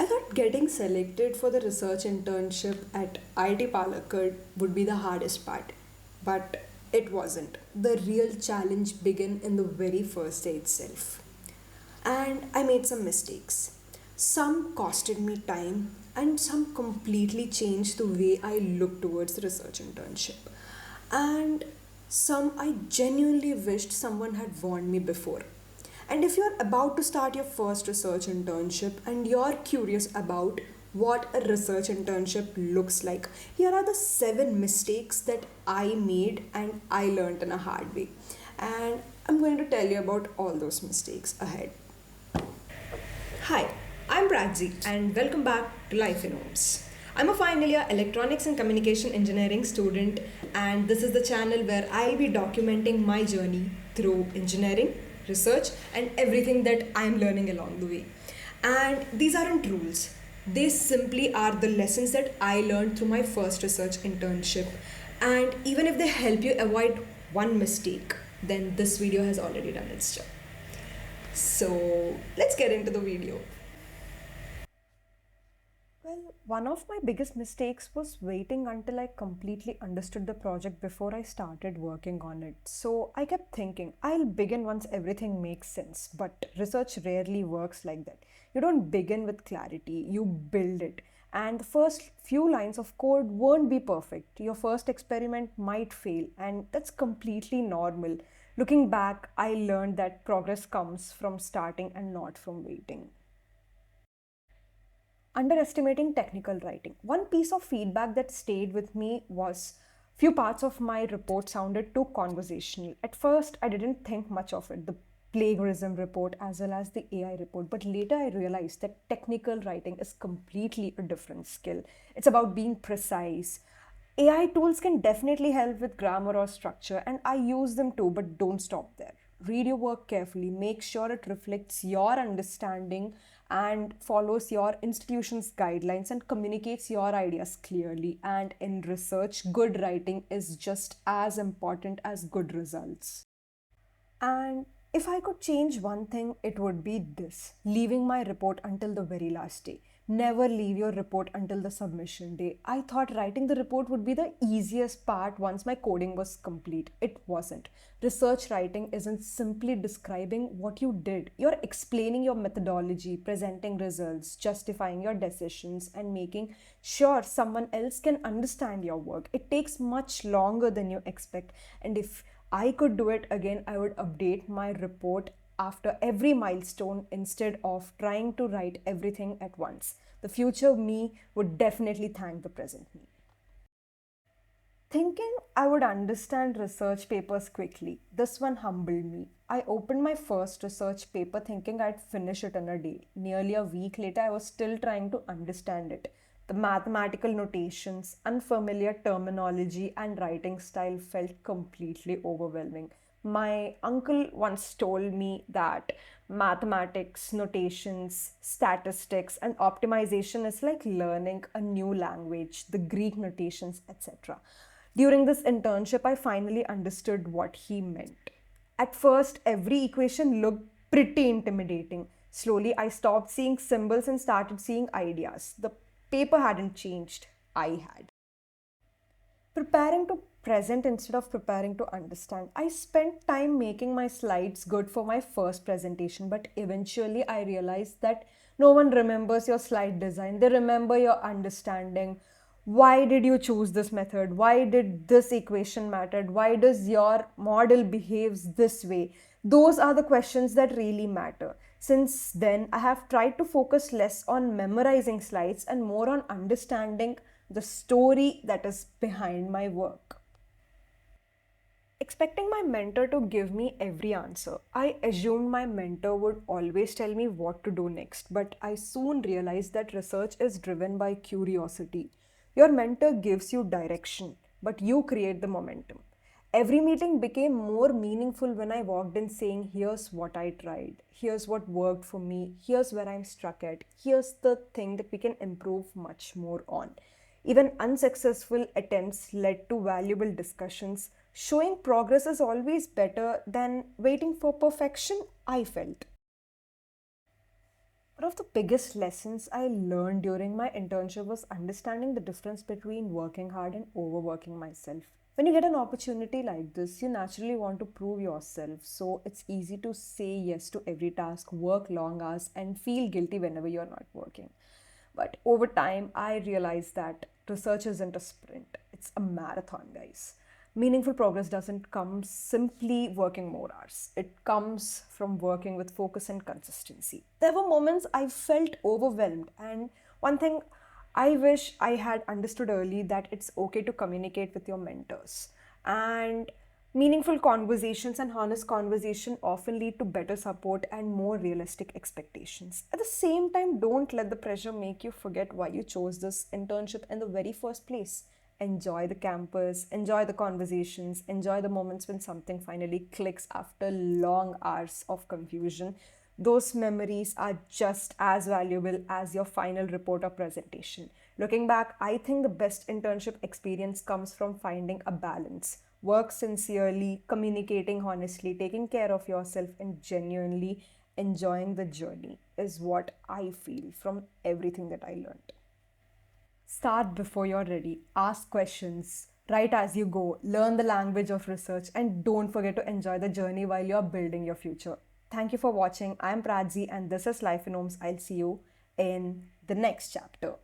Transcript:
I thought getting selected for the research internship at IIT Palakkad would be the hardest part, but it wasn't. The real challenge began in the very first day itself. And I made some mistakes. Some costed me time, and some completely changed the way I look towards the research internship. And some I genuinely wished someone had warned me before. And if you're about to start your first research internship and you're curious about what a research internship looks like, here are the 7 mistakes that I made and I learned in a hard way. And I'm going to tell you about all those mistakes ahead. Hi, I'm Pragji and welcome back to Life in Homes. I'm a final year electronics and communication engineering student, and this is the channel where I'll be documenting my journey through engineering, research, and everything that I'm learning along the way. And these aren't rules, they simply are the lessons that I learned through my first research internship. And even if they help you avoid one mistake, then this video has already done its job. So let's get into the video. Well, one of my biggest mistakes was waiting until I completely understood the project before I started working on it. So I kept thinking, I'll begin once everything makes sense. But research rarely works like that. You don't begin with clarity, you build it. And the first few lines of code won't be perfect. Your first experiment might fail, and that's completely normal. Looking back, I learned that progress comes from starting and not from waiting. Underestimating technical writing. One piece of feedback that stayed with me was few parts of my report sounded too conversational. At first, I didn't think much of it, the plagiarism report as well as the AI report, but later I realized that technical writing is completely a different skill. It's about being precise. AI tools can definitely help with grammar or structure, and I use them too, but don't stop there. Read your work carefully, make sure it reflects your understanding and follows your institution's guidelines and communicates your ideas clearly. And in research, good writing is just as important as good results. And if I could change one thing, it would be this: leaving my report until the very last day. Never leave your report until the submission day. I thought writing the report would be the easiest part once my coding was complete. It wasn't. Research writing isn't simply describing what you did, you're explaining your methodology, presenting results, justifying your decisions, and making sure someone else can understand your work. It takes much longer than you expect, and if I could do it again, I would update my report after every milestone instead of trying to write everything at once. The future me would definitely thank the present me. Thinking I would understand research papers quickly, this one humbled me. I opened my first research paper thinking I'd finish it in a day. Nearly a week later, I was still trying to understand it. The mathematical notations, unfamiliar terminology, and writing style felt completely overwhelming. My uncle once told me that mathematics, notations, statistics, and optimization is like learning a new language, the Greek notations, etc. During this internship, I finally understood what he meant. At first, every equation looked pretty intimidating. Slowly, I stopped seeing symbols and started seeing ideas. The paper hadn't changed, I had. Preparing to present instead of preparing to understand. I spent time making my slides good for my first presentation, but eventually I realized that no one remembers your slide design. They remember your understanding. Why did you choose this method? Why did this equation matter? Why does your model behaves this way? Those are the questions that really matter. Since then, I have tried to focus less on memorizing slides and more on understanding the story that is behind my work. Expecting my mentor to give me every answer, I assumed my mentor would always tell me what to do next, but I soon realized that research is driven by curiosity. Your mentor gives you direction, but you create the momentum. Every meeting became more meaningful when I walked in saying, here's what I tried, here's what worked for me, here's where I'm stuck at, here's the thing that we can improve much more on. Even unsuccessful attempts led to valuable discussions. Showing progress is always better than waiting for perfection, I felt. One of the biggest lessons I learned during my internship was understanding the difference between working hard and overworking myself. When you get an opportunity like this, you naturally want to prove yourself, so it's easy to say yes to every task, work long hours, and feel guilty whenever you're not working. But over time, I realized that research isn't a sprint, it's a marathon, guys. Meaningful progress doesn't come simply working more hours. It comes from working with focus and consistency. There were moments I felt overwhelmed, and one thing I wish I had understood early that it's okay to communicate with your mentors. And meaningful conversations and honest conversation often lead to better support and more realistic expectations. At the same time, don't let the pressure make you forget why you chose this internship in the very first place. Enjoy the campus, enjoy the conversations, enjoy the moments when something finally clicks after long hours of confusion. Those memories are just as valuable as your final report or presentation. Looking back, I think the best internship experience comes from finding a balance. Work sincerely, communicating honestly, taking care of yourself, and genuinely enjoying the journey is what I feel from everything that I learned. Start before you're ready. Ask questions. Write as you go. Learn the language of research. And don't forget to enjoy the journey while you're building your future. Thank you for watching. I'm Pradzi, and this is Life in Homes. I'll see you in the next chapter.